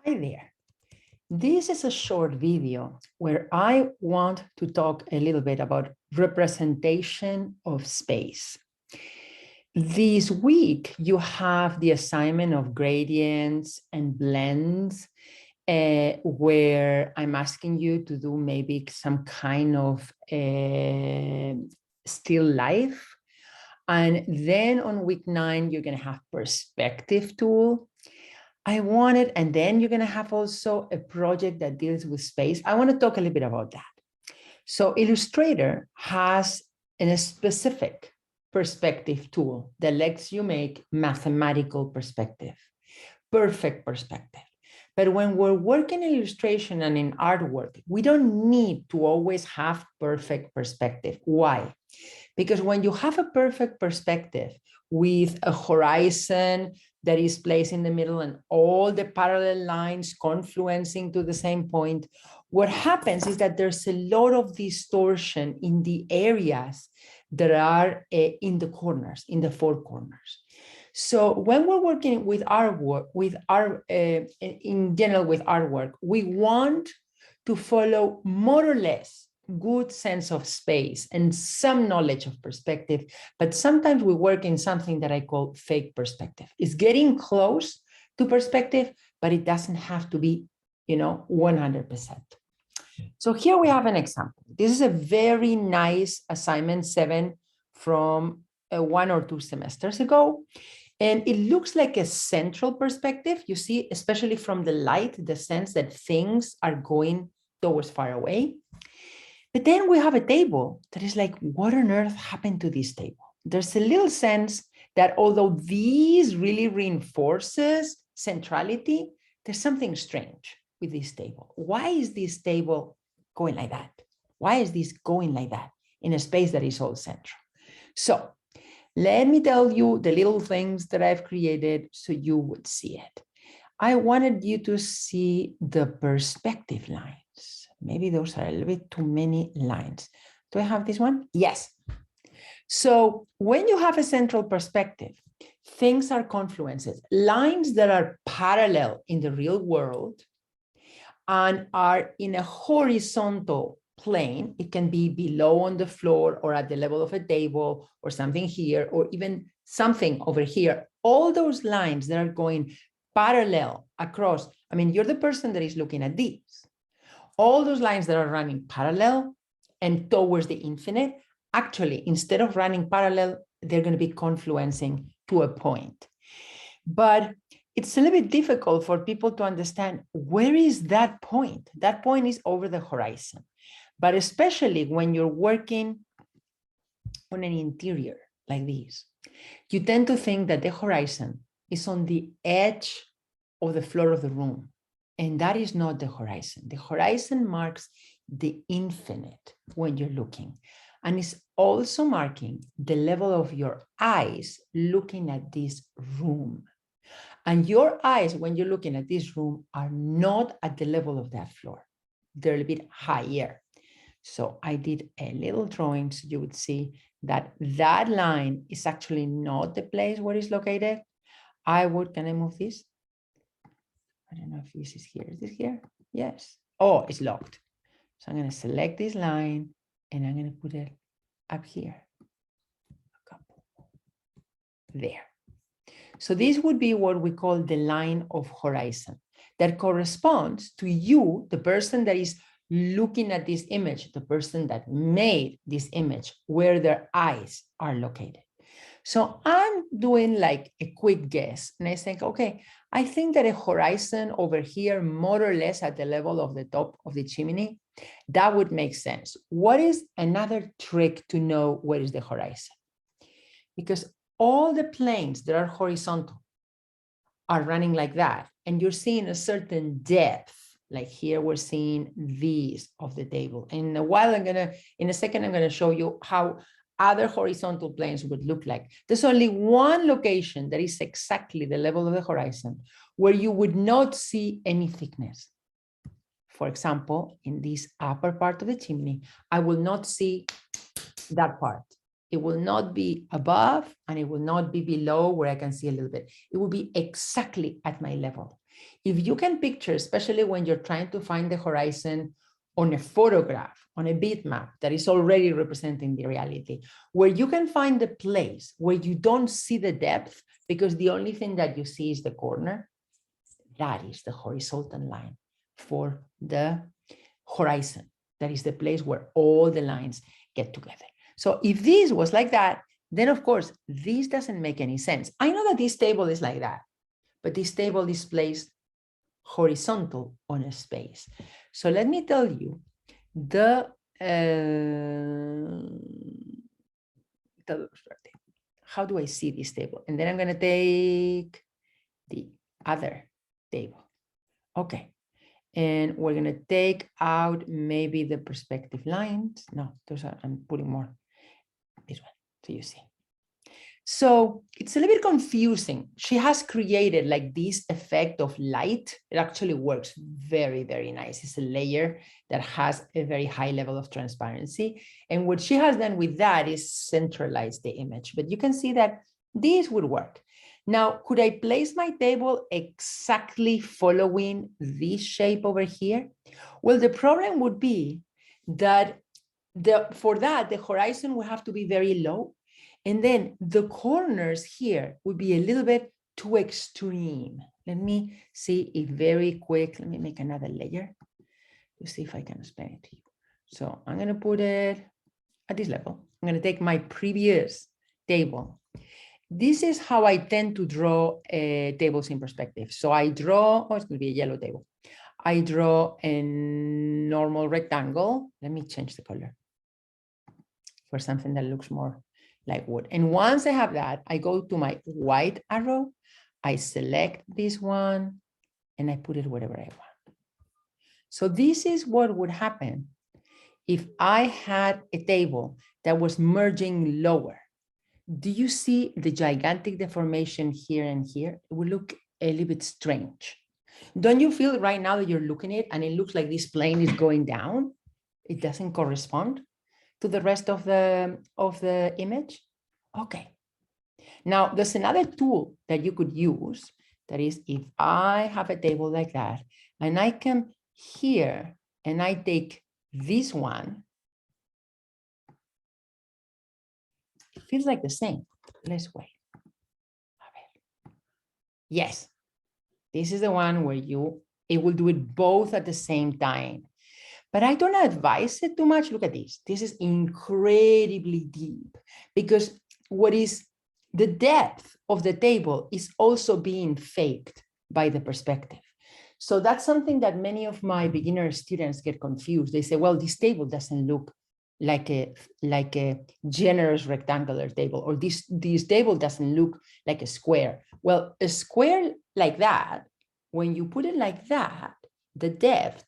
Hi there. This is a short video where I want to talk a little bit about representation of space. This week, you have the assignment of gradients and blends, where I'm asking you to do maybe some kind of still life. And then on week 9, you're going to have perspective tool. And then you're going to have also a project that deals with space. I want to talk a little bit about that. So Illustrator has a specific perspective tool that lets you make mathematical perspective, perfect perspective. But when we're working in illustration and in artwork, we don't need to always have perfect perspective. Why? Because when you have a perfect perspective with a horizon that is placed in the middle and all the parallel lines confluencing to the same point, what happens is that there's a lot of distortion in the areas that are in the corners, in the four corners. So when we're working with artwork, in general with artwork, we want to follow more or less good sense of space and some knowledge of perspective, but sometimes we work in something that I call fake perspective. It's getting close to perspective, but it doesn't have to be, 100%. So here we have an example. This is a very nice assignment 7 from 1 or 2 semesters ago. And it looks like a central perspective. You see, especially from the light, the sense that things are going towards far away. But then we have a table that is like, what on earth happened to this table? There's a little sense that although these really reinforces centrality, there's something strange with this table. Why is this table going like that? Why is this going like that in a space that is all central? So let me tell you the little things that I've created so you would see it. I wanted you to see the perspective lines. Maybe those are a little bit too many lines. Do I have this one? Yes. So when you have a central perspective, things are confluences, lines that are parallel in the real world and are in a horizontal plane. It can be below on the floor or at the level of a table or something here, or even something over here. All those lines that are going parallel across. I mean, you're the person that is looking at these. All those lines that are running parallel and towards the infinite, actually, instead of running parallel, they're going to be confluencing to a point. But it's a little bit difficult for people to understand where is that point. That point is over the horizon. But especially when you're working on an interior like this, you tend to think that the horizon is on the edge of the floor of the room. And that is not the horizon. The horizon marks the infinite when you're looking. And it's also marking the level of your eyes looking at this room. And your eyes, when you're looking at this room, are not at the level of that floor. They're a little bit higher. So I did a little drawing so you would see that that line is actually not the place where it's located. Can I move this? I don't know if this is here. Is this here? Yes. Oh, it's locked. So I'm going to select this line and I'm going to put it up here. There. So this would be what we call the line of horizon that corresponds to you, the person that is looking at this image, the person that made this image, where their eyes are located. So I'm doing like a quick guess and I think, okay, I think that a horizon over here, more or less at the level of the top of the chimney, that would make sense. What is another trick to know where is the horizon? Because all the planes that are horizontal are running like that. And you're seeing a certain depth. Like here, we're seeing these of the table. And in a second, I'm going to show you how other horizontal planes would look like. There's only one location that is exactly the level of the horizon where you would not see any thickness. For example, in this upper part of the chimney, I will not see that part. It will not be above and it will not be below where I can see a little bit. It will be exactly at my level. If you can picture, especially when you're trying to find the horizon on a photograph, on a bitmap that is already representing the reality, where you can find the place where you don't see the depth because the only thing that you see is the corner, that is the horizontal line for the horizon. That is the place where all the lines get together. So if this was like that, then of course, this doesn't make any sense. I know that this table is like that, but this table is placed horizontal on a space. So let me tell you, how do I see this table? And then I'm going to take the other table. Okay. And we're going to take out maybe the perspective lines. No, those are, I'm putting more. This one, so you see. So it's a little bit confusing. She has created like this effect of light. It actually works very, very nice. It's a layer that has a very high level of transparency. And what she has done with that is centralize the image. But you can see that this would work. Now, could I place my table exactly following this shape over here? Well, the problem would be that for that, the horizon would have to be very low. And then the corners here would be a little bit too extreme. Let me see if very quick, let me make another layer to see if I can explain it to you. So I'm going to put it at this level. I'm going to take my previous table. This is how I tend to draw tables in perspective. So I draw, oh, it's going to be a yellow table. I draw a normal rectangle. Let me change the color for something that looks more like wood. And once I have that, I go to my white arrow, I select this one, and I put it wherever I want. So this is what would happen if I had a table that was merging lower. Do you see the gigantic deformation here and here? It would look a little bit strange. Don't you feel right now that you're looking at it and it looks like this plane is going down? It doesn't correspond to the rest of the image? Okay. Now, there's another tool that you could use. That is, if I have a table like that, and I come here and I take this one, it feels like the same. Let's wait. Yes, this is the one where it will do it both at the same time. But I don't advise it too much. Look at this. This is incredibly deep because what is the depth of the table is also being faked by the perspective. So that's something that many of my beginner students get confused. They say, well, this table doesn't look like a generous rectangular table, or this table doesn't look like a square. Well, a square like that, when you put it like that, the depth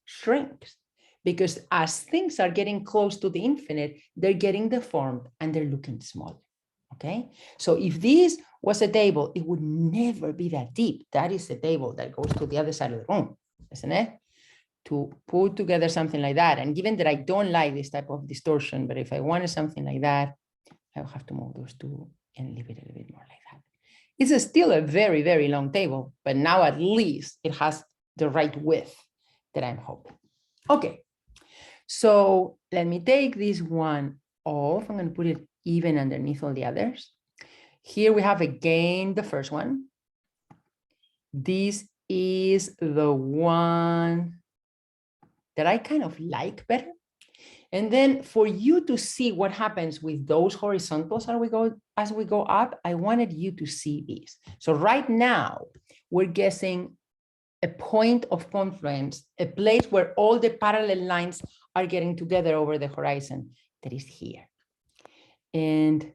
shrinks, because as things are getting close to the infinite, they're getting deformed and they're looking smaller. Okay, so if this was a table, it would never be that deep. That is a table that goes to the other side of the room, isn't it? To put together something like that. And given that I don't like this type of distortion, but if I wanted something like that, I'll have to move those two and leave it a little bit more like that. It's still a very, very long table, but now at least it has the right width that I'm hoping. Okay, so let me take this one off. I'm going to put it even underneath all the others. Here we have again the first one. This is the one that I kind of like better. And then for you to see what happens with those horizontals as we go up, I wanted you to see these. So right now, we're guessing a point of confluence, a place where all the parallel lines are getting together over the horizon, that is here. And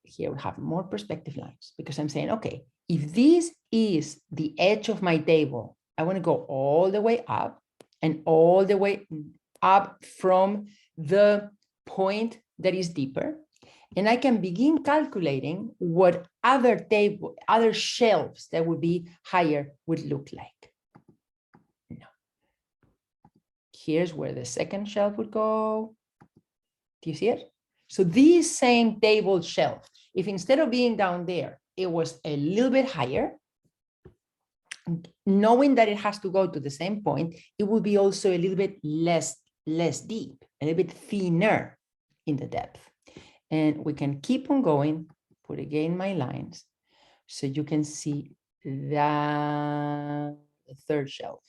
here we have more perspective lines, because I'm saying, okay, if this is the edge of my table, I want to go all the way up and all the way up from the point that is deeper. And I can begin calculating what other shelves that would be higher would look like. No. Here's where the second shelf would go. Do you see it? So this same table shelf, if instead of being down there, it was a little bit higher, knowing that it has to go to the same point, it will be also a little bit less deep, a little bit thinner in the depth. And we can keep on going, put again my lines, so you can see the third shelf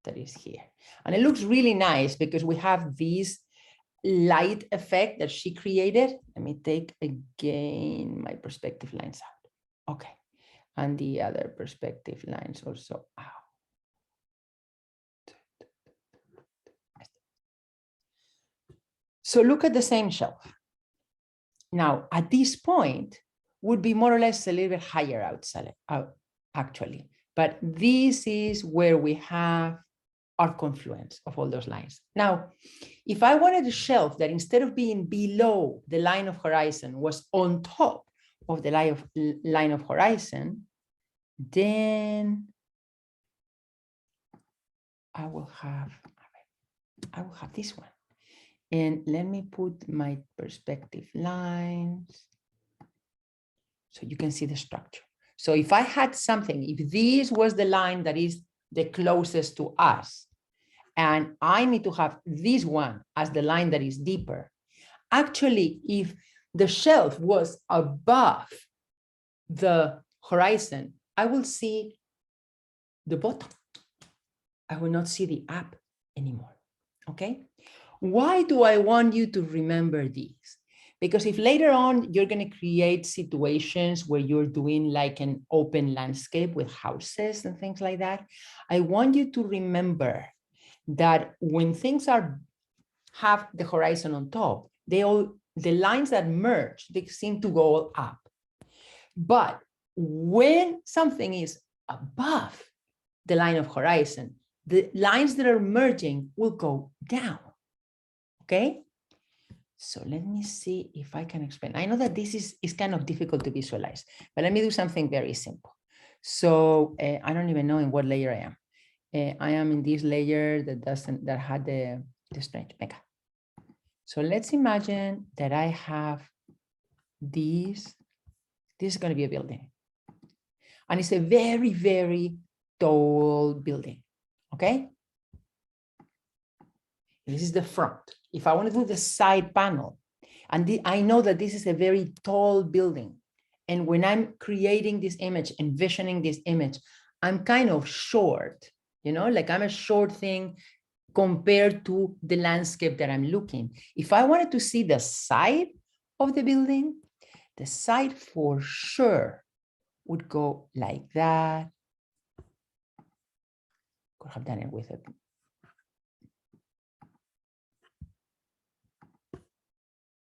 that is here. And it looks really nice because we have this light effect that she created. Let me take again my perspective lines out. Okay. And the other perspective lines also out. So look at the same shelf. Now, at this point, would be more or less a little bit higher outside, actually. But this is where we have our confluence of all those lines. Now, if I wanted a shelf that instead of being below the line of horizon was on top of the line of horizon, then I will have this one. And let me put my perspective lines so you can see the structure. So if I had something, if this was the line that is the closest to us, and I need to have this one as the line that is deeper, actually, if the shelf was above the horizon, I will see the bottom. I will not see the up anymore, okay? Why do I want you to remember these? Because if later on you're going to create situations where you're doing like an open landscape with houses and things like that, I want you to remember that when things have the horizon on top, the lines that merge, they seem to go up. But when something is above the line of horizon, the lines that are merging will go down. Okay, so let me see if I can explain. I know that this is kind of difficult to visualize, but let me do something very simple. So I don't even know in what layer I am. I am in this layer that had the strange mega. So let's imagine that I have this. This is going to be a building, and it's a very, very tall building. Okay, this is the front. If I want to do the side panel, and I know that this is a very tall building, and when I'm creating this image, envisioning this image, I'm kind of short, you know, like I'm a short thing compared to the landscape that I'm looking. If I wanted to see the side of the building, the side for sure would go like that. Could have done it with it.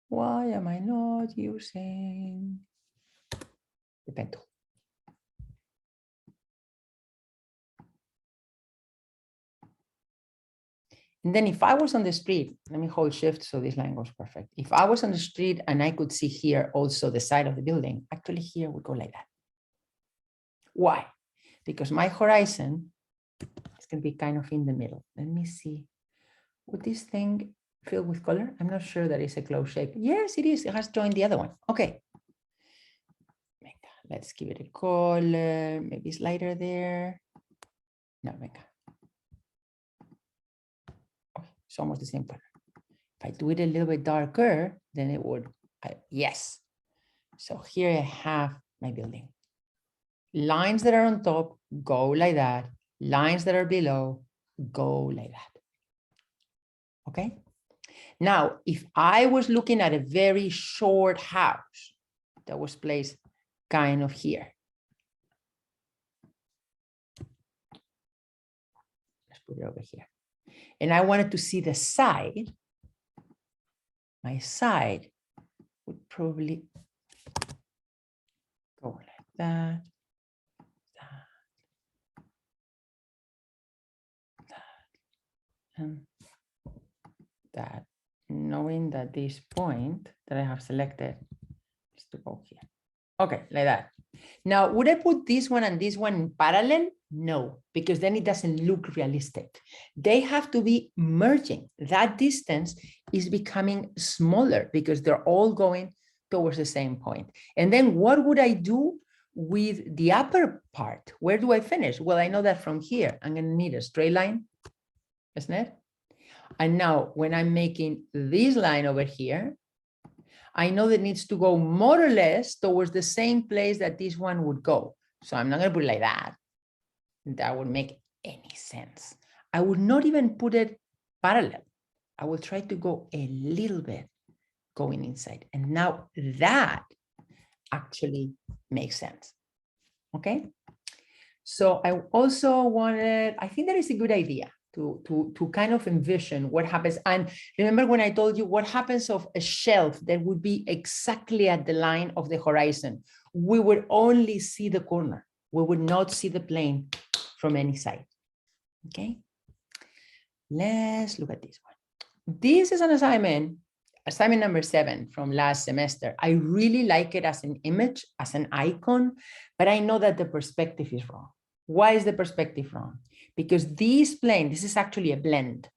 Why am I not using the pen tool? And then if I was on the street, let me hold shift so this line goes perfect. If I was on the street and I could see here also the side of the building, actually here would go like that. Why? Because my horizon is going to be kind of in the middle. Let me see. Would this thing fill with color? I'm not sure that it's a closed shape. Yes, it is. It has joined the other one. Okay. Let's give it a color. Maybe it's lighter there. No, venga. It's almost the same color. If I do it a little bit darker, then it would, yes. So here I have my building. Lines that are on top go like that. Lines that are below go like that. Okay. Now, if I was looking at a very short house that was placed kind of here. Let's put it over here. And I wanted to see the side. My side would probably go like that. And that, knowing that this point that I have selected is to go here. Okay, like that. Now, would I put this one and this one in parallel? No, because then it doesn't look realistic. They have to be merging. That distance is becoming smaller because they're all going towards the same point. And then what would I do with the upper part. Where do I finish? Well, I know that from here, I'm going to need a straight line, isn't it? And now when I'm making this line over here, I know that it needs to go more or less towards the same place that this one would go. So I'm not going to put it like that. That would make any sense. I would not even put it parallel. I will try to go a little bit going inside. And now that actually makes sense. Okay. So I also wanted, I think that is a good idea to kind of envision what happens. And remember when I told you what happens of a shelf that would be exactly at the line of the horizon, we would only see the corner. We would not see the plane from any side. Okay. Let's look at this one. This is an assignment number 7 from last semester. I really like it as an image, as an icon, but I know that the perspective is wrong. Why is the perspective wrong? Because this plane, this is actually a blend,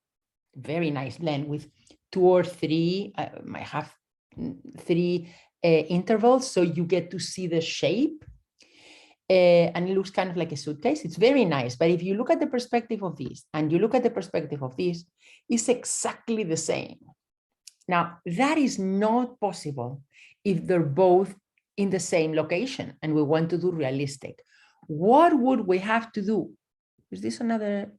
very nice blend with 2 or 3, might have 3 intervals, so you get to see the shape. And it looks kind of like a suitcase. It's very nice. But if you look at the perspective of this and you look at the perspective of this, it's exactly the same. Now, that is not possible if they're both in the same location and we want to do realistic. What would we have to do? Is this another?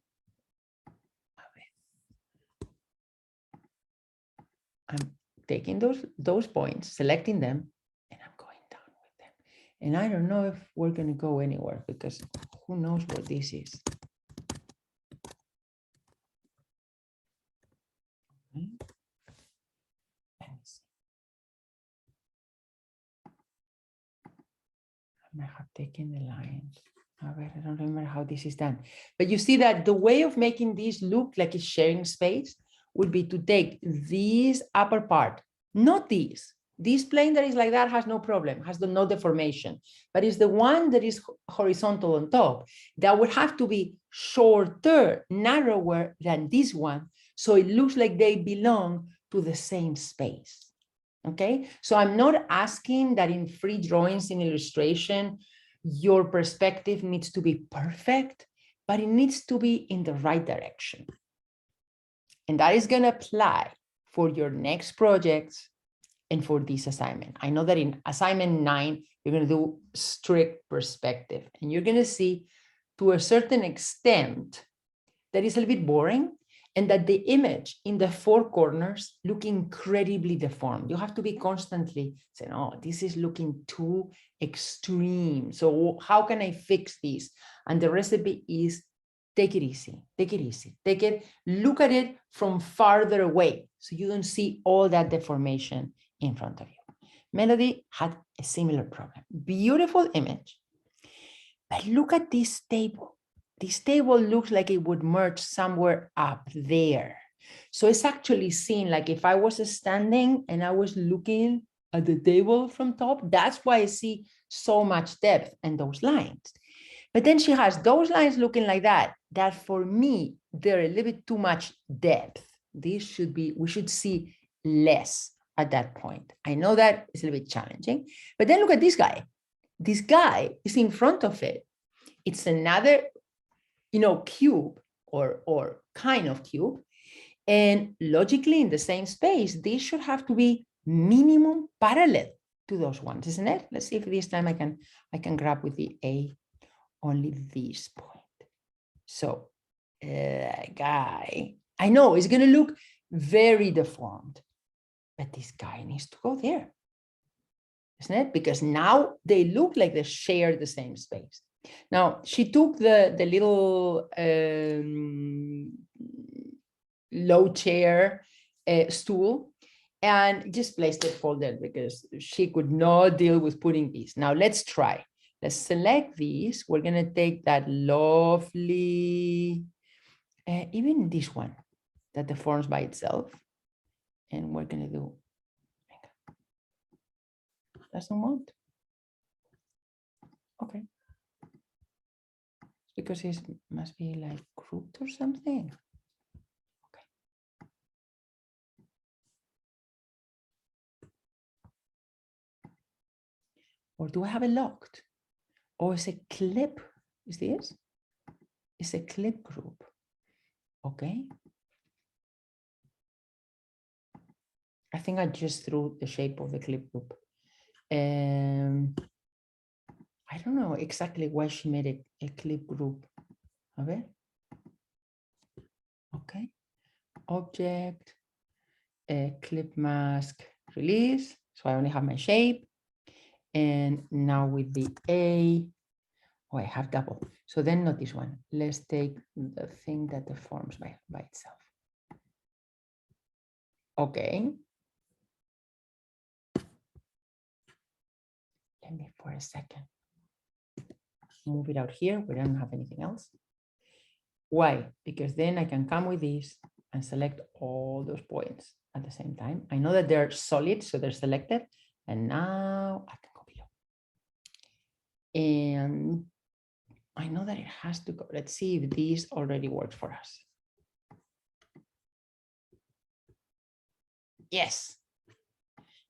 I'm taking those points, selecting them, and I'm going down with them. And I don't know if we're going to go anywhere because who knows what this is. I might have taken the lines. I don't remember how this is done. But you see that the way of making this look like it's sharing space would be to take this upper part, not this. This plane that is like that has no problem, has no deformation, but it's the one that is horizontal on top that would have to be shorter, narrower than this one. So it looks like they belong to the same space. Okay, so I'm not asking that in free drawings in illustration, your perspective needs to be perfect, but it needs to be in the right direction. And that is going to apply for your next projects and for this assignment. I know that in assignment 9, you're going to do strict perspective, and you're going to see to a certain extent that is a little bit boring, and that the image in the 4 corners look incredibly deformed. You have to be constantly saying, oh, this is looking too extreme. So how can I fix this? And the recipe is take it easy, take it easy, look at it from farther away so you don't see all that deformation in front of you. Melody had a similar problem. Beautiful image, but look at this table. This table looks like it would merge somewhere up there. So it's actually seen like if I was standing and I was looking at the table from top, that's why I see so much depth and those lines. But then she has those lines looking like that for me, they're a little bit too much depth. We should see less at that point. I know that it's a little bit challenging, but then look at this guy. This guy is in front of it. It's another cube or kind of cube. And logically in the same space, this should have to be minimum parallel to those ones, isn't it? Let's see if this time I can grab with the A only this point. So guy, I know it's going to look very deformed, but this guy needs to go there, isn't it? Because now they look like they share the same space. Now, she took the little low chair stool and just placed it folded because she could not deal with putting these. Now, let's try. Let's select these. We're going to take that lovely, even this one that deforms by itself. And we're going to do, doesn't want. Okay. Because it must be like grouped or something. Okay. Or do I have it locked? Oh, it's a clip. Is this? It's a clip group. Okay. I think I just threw the shape of the clip group. I don't know exactly why she made a clip group. A ver. Okay. Object, clip mask, release. So I only have my shape. And now with the A, oh, I have double. So then not this one. Let's take the thing that deforms by itself. Okay. Let me for a second move it out here. We don't have anything else. Why? Because then I can come with this and select all those points at the same time. I know that they're solid, so they're selected. And now I can go below. And I know that it has to go. Let's see if this already works for us. Yes.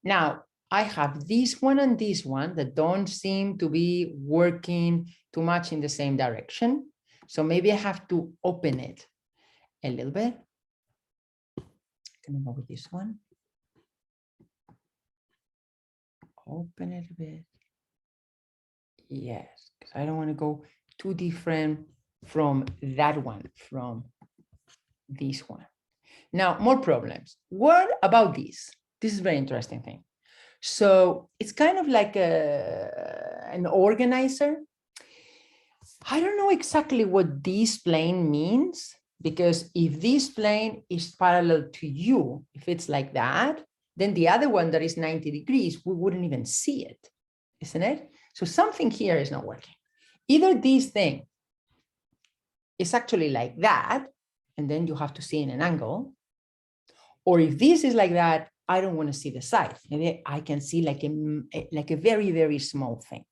Now I have this one and this one that don't seem to be working too much in the same direction. So maybe I have to open it a little bit. Can I go with this one? Open it a bit. Yes, because I don't want to go too different from that one, from this one. Now, more problems. What about this? This is a very interesting thing. So it's kind of like an organizer. I don't know exactly what this plane means, because if this plane is parallel to you, if it's like that, then the other one that is 90 degrees, we wouldn't even see it, isn't it? So something here is not working. Either this thing is actually like that, and then you have to see in an angle, or if this is like that, I don't want to see the side. Maybe I can see like a very, very small thing.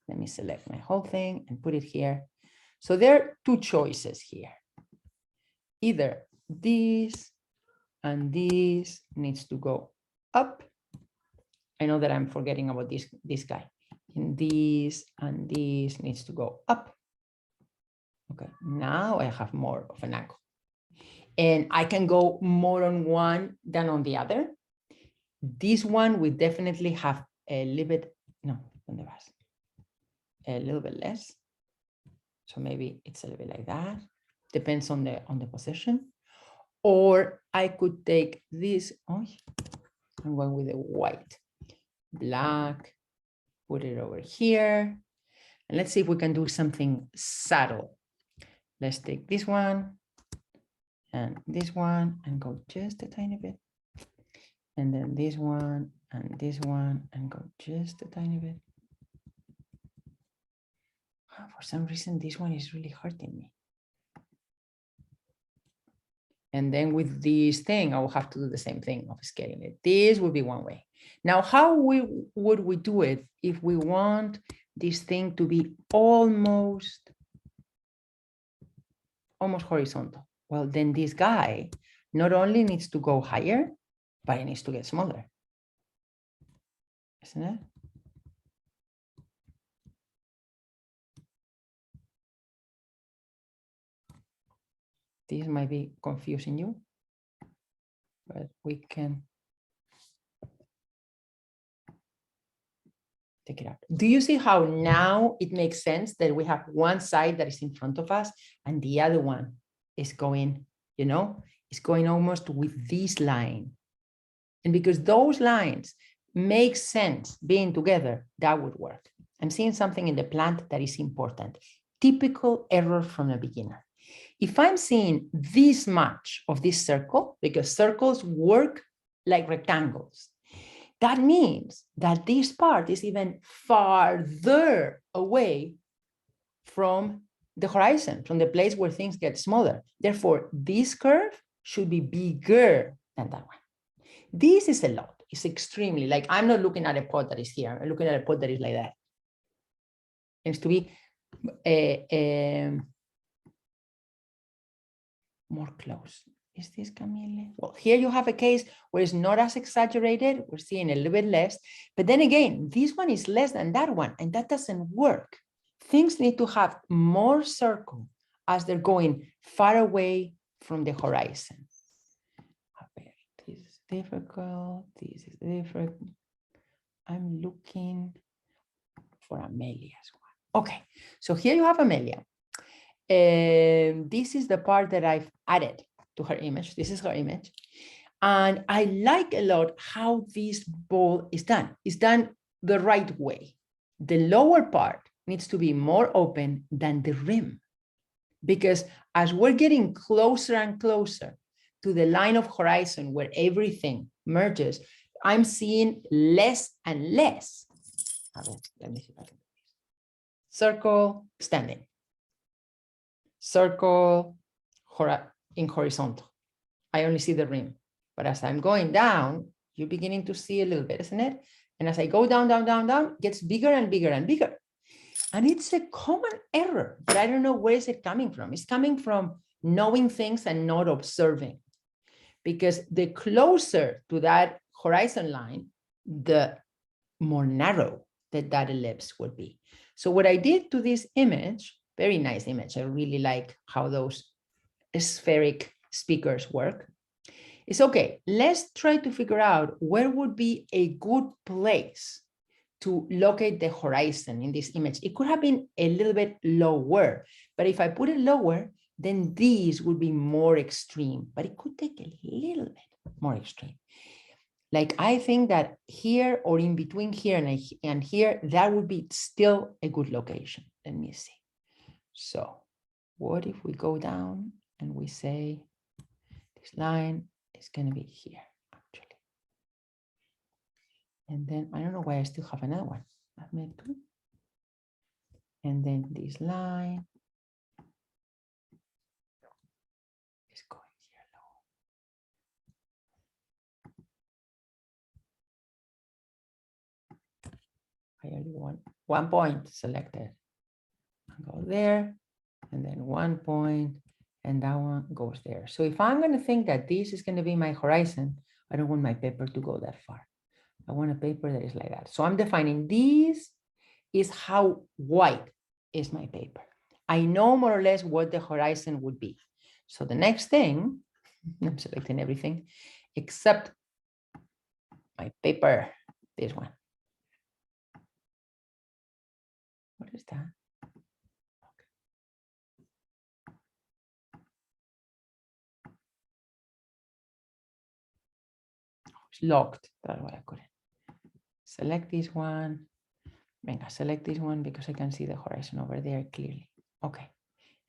Let me select my whole thing and put it here. So there are two choices here. Either this and this needs to go up. I know that I'm forgetting about this guy. And this and this needs to go up. Okay, now I have more of an angle. And I can go more on one than on the other. This one will definitely have a little bit, no, a little bit less. So maybe it's a little bit like that. Depends on the position. Or I could take this. Oh, I'm going with the white, black, put it over here. And let's see if we can do something subtle. Let's take this one and go just a tiny bit. And then this one and go just a tiny bit. Oh, for some reason, this one is really hurting me. And then with this thing, I will have to do the same thing of scaling it. This would be one way. Now, how would we do it if we want this thing to be almost horizontal? Well, then this guy not only needs to go higher, but it needs to get smaller, isn't it? This might be confusing you, but we can take it out. Do you see how now it makes sense that we have one side that is in front of us and the other one is going, it's going almost with this line. And because those lines make sense being together, that would work. I'm seeing something in the plant that is important. Typical error from a beginner. If I'm seeing this much of this circle, because circles work like rectangles, that means that this part is even farther away from the horizon, from the place where things get smaller. Therefore, this curve should be bigger than that one. This is a lot. It's extremely, like, I'm not looking at a pot that is here. I'm looking at a pot that is like that. It has to be more close. Is this Camille? Well, here you have a case where it's not as exaggerated. We're seeing a little bit less. But then again, this one is less than that one, and that doesn't work things need to have more circle as they're going far away from the horizon. This is difficult. This is different. I'm looking for Amelia's one. Okay, so here you have Amelia. This is the part that I've added to her image. This is her image. And I like a lot how this ball is done. It's done the right way. The lower part needs to be more open than the rim, because as we're getting closer and closer to the line of horizon where everything merges, I'm seeing less and less. Let me see if I can do this. Circle, standing. Circle, in horizontal. I only see the rim. But as I'm going down, you're beginning to see a little bit, isn't it? And as I go down, down, down, down, it gets bigger and bigger and bigger. And it's a common error, but I don't know where is it coming from. It's coming from knowing things and not observing. Because the closer to that horizon line, the more narrow that ellipse would be. So what I did to this image, very nice image, I really like how those spheric speakers work. It's okay, let's try to figure out where would be a good place to locate the horizon in this image. It could have been a little bit lower, but if I put it lower, then these would be more extreme, but it could take a little bit more extreme. Like I think that here or in between here and here, that would be still a good location. Let me see. So what if we go down and we say this line is going to be here, actually. And then I don't know why I still have another one. I've made two. And then this line is going here low. I only want 1 point selected. I'll go there, and then 1 point, and that one goes there. So if I'm going to think that this is going to be my horizon, I don't want my paper to go that far. I want a paper that is like that. So I'm defining this is how wide is my paper. I know more or less what the horizon would be. So the next thing, I'm selecting everything except my paper, this one. What is that? It's locked. That's why I couldn't. Select this one. Venga, select this one because I can see the horizon over there clearly. Okay.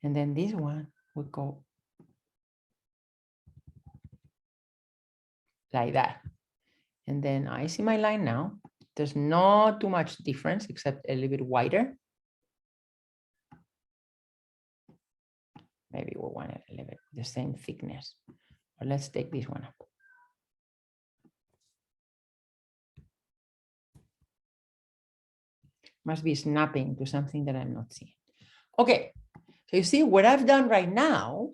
And then this one would go like that. And then I see my line now. There's not too much difference except a little bit wider. Maybe we want it a little bit the same thickness. Or let's take this one up. Must be snapping to something that I'm not seeing. Okay, so you see what I've done right now,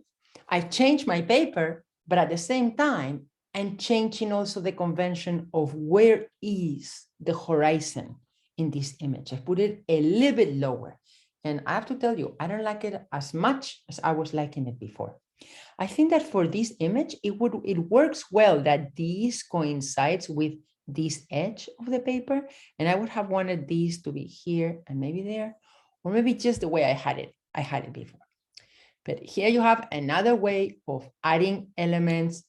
I've changed my paper, but at the same time, I'm changing also the convention of where is the horizon in this image. I put it a little bit lower. And I have to tell you, I don't like it as much as I was liking it before. I think that for this image, it works well that this coincides with this edge of the paper, and I would have wanted these to be here and maybe there, or maybe just the way I had it before. But here you have another way of adding elements,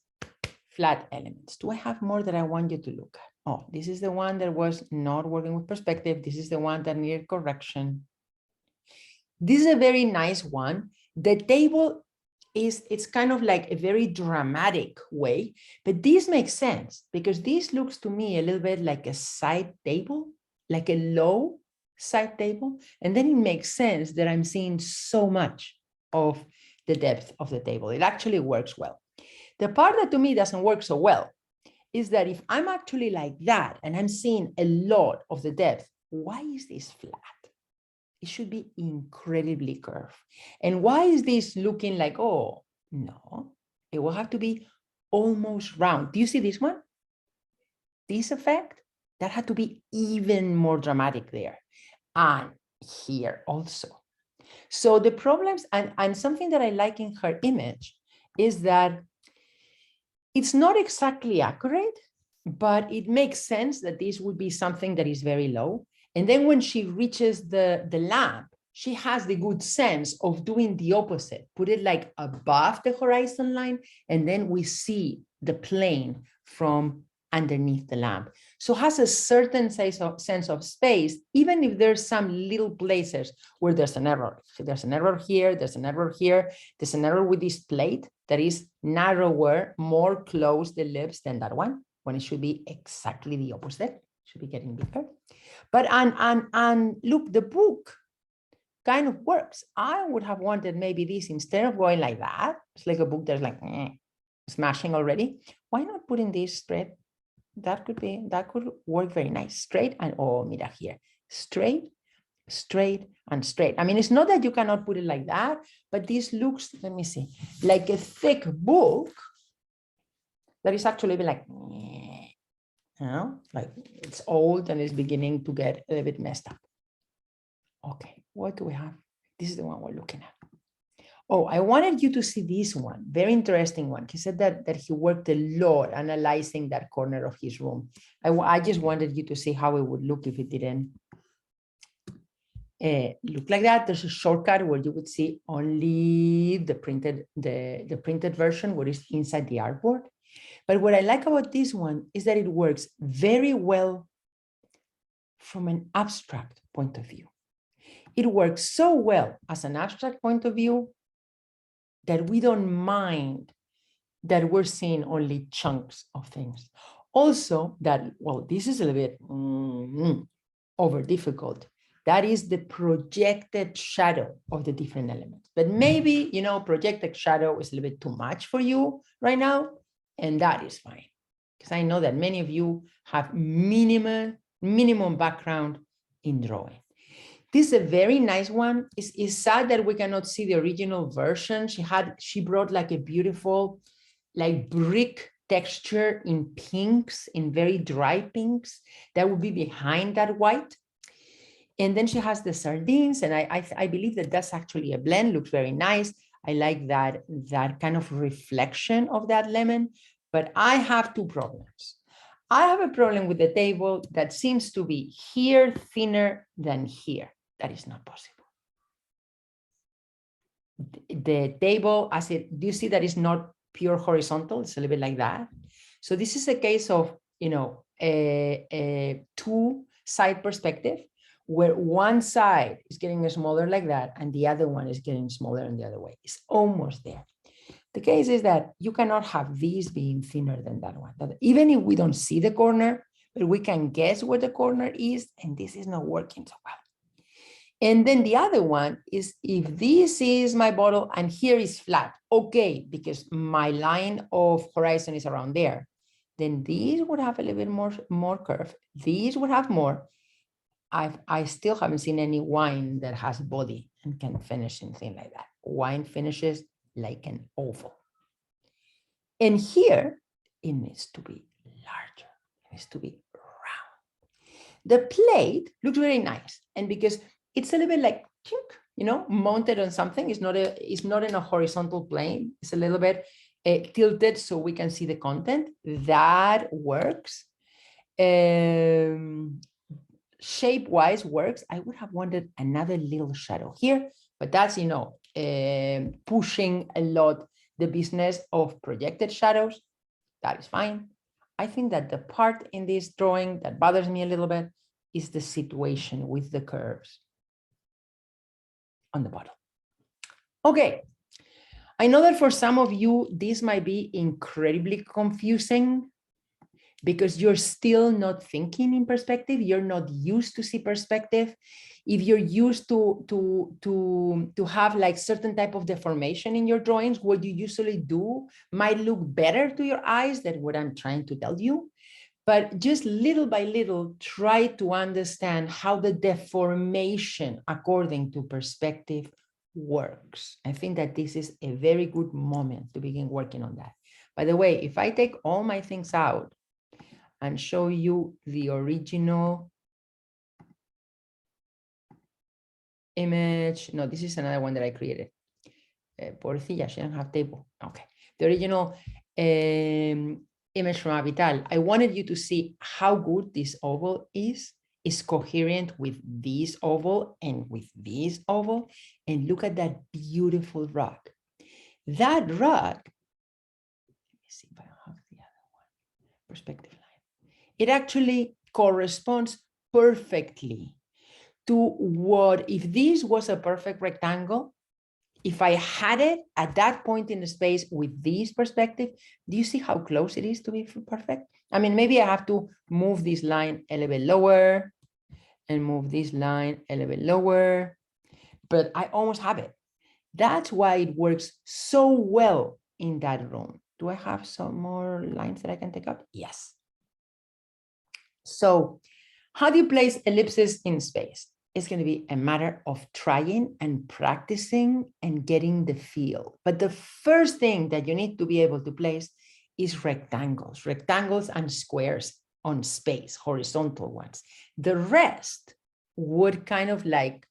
flat elements. Do I have more that I want you to look at? Oh, this is the one that was not working with perspective. This is the one that needed correction. This is a very nice one. The table it's kind of like a very dramatic way, but this makes sense because this looks to me a little bit like a side table, like a low side table. And then it makes sense that I'm seeing so much of the depth of the table. It actually works well. The part that to me doesn't work so well is that if I'm actually like that and I'm seeing a lot of the depth, why is this flat? It should be incredibly curved. And why is this looking like, oh, no, it will have to be almost round. Do you see this one? This effect, that had to be even more dramatic there. And here also. So the problems, and something that I like in her image is that it's not exactly accurate, but it makes sense that this would be something that is very low. And then when she reaches the lamp, she has the good sense of doing the opposite, put it like above the horizon line, and then we see the plane from underneath the lamp. So has a certain sense of space, even if there's some little places where there's an error. So there's an error here, there's an error here, there's an error with this plate that is narrower, more close the lips than that one, when it should be exactly the opposite, it should be getting bigger. But and look, the book kind of works. I would have wanted maybe this, instead of going like that, it's like a book that's like smashing already. Why not putting this straight? That could work very nice. Straight and, oh, mira here, straight, straight, and straight. I mean, it's not that you cannot put it like that, but this looks, let me see, like a thick book that is actually like, you know, like it's old and it's beginning to get a little bit messed up. Okay, what do we have? This is the one we're looking at. Oh, I wanted you to see this one, very interesting one. He said that he worked a lot analyzing that corner of his room. I just wanted you to see how it would look if it didn't look like that. There's a shortcut where you would see only the printed version, what is inside the artboard. But what I like about this one is that it works very well from an abstract point of view. It works so well as an abstract point of view that we don't mind that we're seeing only chunks of things. Also that, well, this is a little bit over difficult. That is the projected shadow of the different elements. But maybe, you know, projected shadow is a little bit too much for you right now, and that is fine. Because I know that many of you have minimum background in drawing. This is a very nice one. It's sad that we cannot see the original version. She brought like a beautiful, like brick texture in pinks, in very dry pinks, that would be behind that white. And then she has the sardines, and I believe that that's actually a blend, looks very nice. I like that kind of reflection of that lemon, but I have two problems. I have a problem with the table that seems to be here thinner than here. That is not possible. The table, as it, do you see that it's not pure horizontal? It's a little bit like that. So this is a case of, you know, a two-side perspective, where one side is getting smaller like that, and the other one is getting smaller in the other way. It's almost there. The case is that you cannot have these being thinner than that one. That even if we don't see the corner, but we can guess where the corner is, and this is not working so well. And then the other one is, if this is my bottle and here is flat, okay, because my line of horizon is around there, then these would have a little bit more curve. These would have more. I still haven't seen any wine that has body and can finish anything like that. Wine finishes like an oval. And here, it needs to be larger. It needs to be round. The plate looks very nice. And because it's a little bit like, you know, mounted on something, it's not in a horizontal plane. It's a little bit tilted so we can see the content. That works. Shape-wise works. I would have wanted another little shadow here, but that's, you know, pushing a lot the business of projected shadows. That is fine. I think that the part in this drawing that bothers me a little bit is the situation with the curves on the bottom. Okay. I know that for some of you, this might be incredibly confusing because you're still not thinking in perspective. You're not used to see perspective. If you're used to have like certain type of deformation in your drawings, what you usually do might look better to your eyes than what I'm trying to tell you. But just little by little, try to understand how the deformation according to perspective works. I think that this is a very good moment to begin working on that. By the way, if I take all my things out and show you the original image. No, this is another one that I created. Porcilla, she doesn't have table. Okay. The original image from Avital. I wanted you to see how good this oval is coherent with this oval and with this oval. And look at that beautiful rug. That rug, let me see if I have the other one, perspective line. It actually corresponds perfectly to what, if this was a perfect rectangle, if I had it at that point in the space with this perspective, do you see how close it is to be perfect? I mean, maybe I have to move this line a little bit lower and move this line a little bit lower, but I almost have it. That's why it works so well in that room. Do I have some more lines that I can take up? Yes. So how do you place ellipses in space? It's going to be a matter of trying and practicing and getting the feel. But the first thing that you need to be able to place is rectangles and squares on space, horizontal ones. The rest would kind of like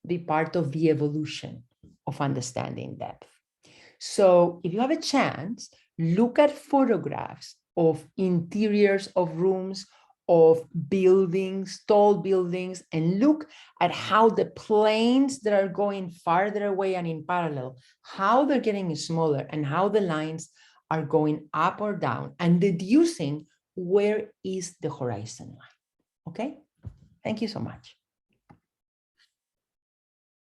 be part of the evolution of understanding depth. So if you have a chance, look at photographs of interiors of rooms, of buildings, tall buildings, and look at how the planes that are going farther away and in parallel, how they're getting smaller and how the lines are going up or down and deducing where is the horizon line. Okay, thank you so much.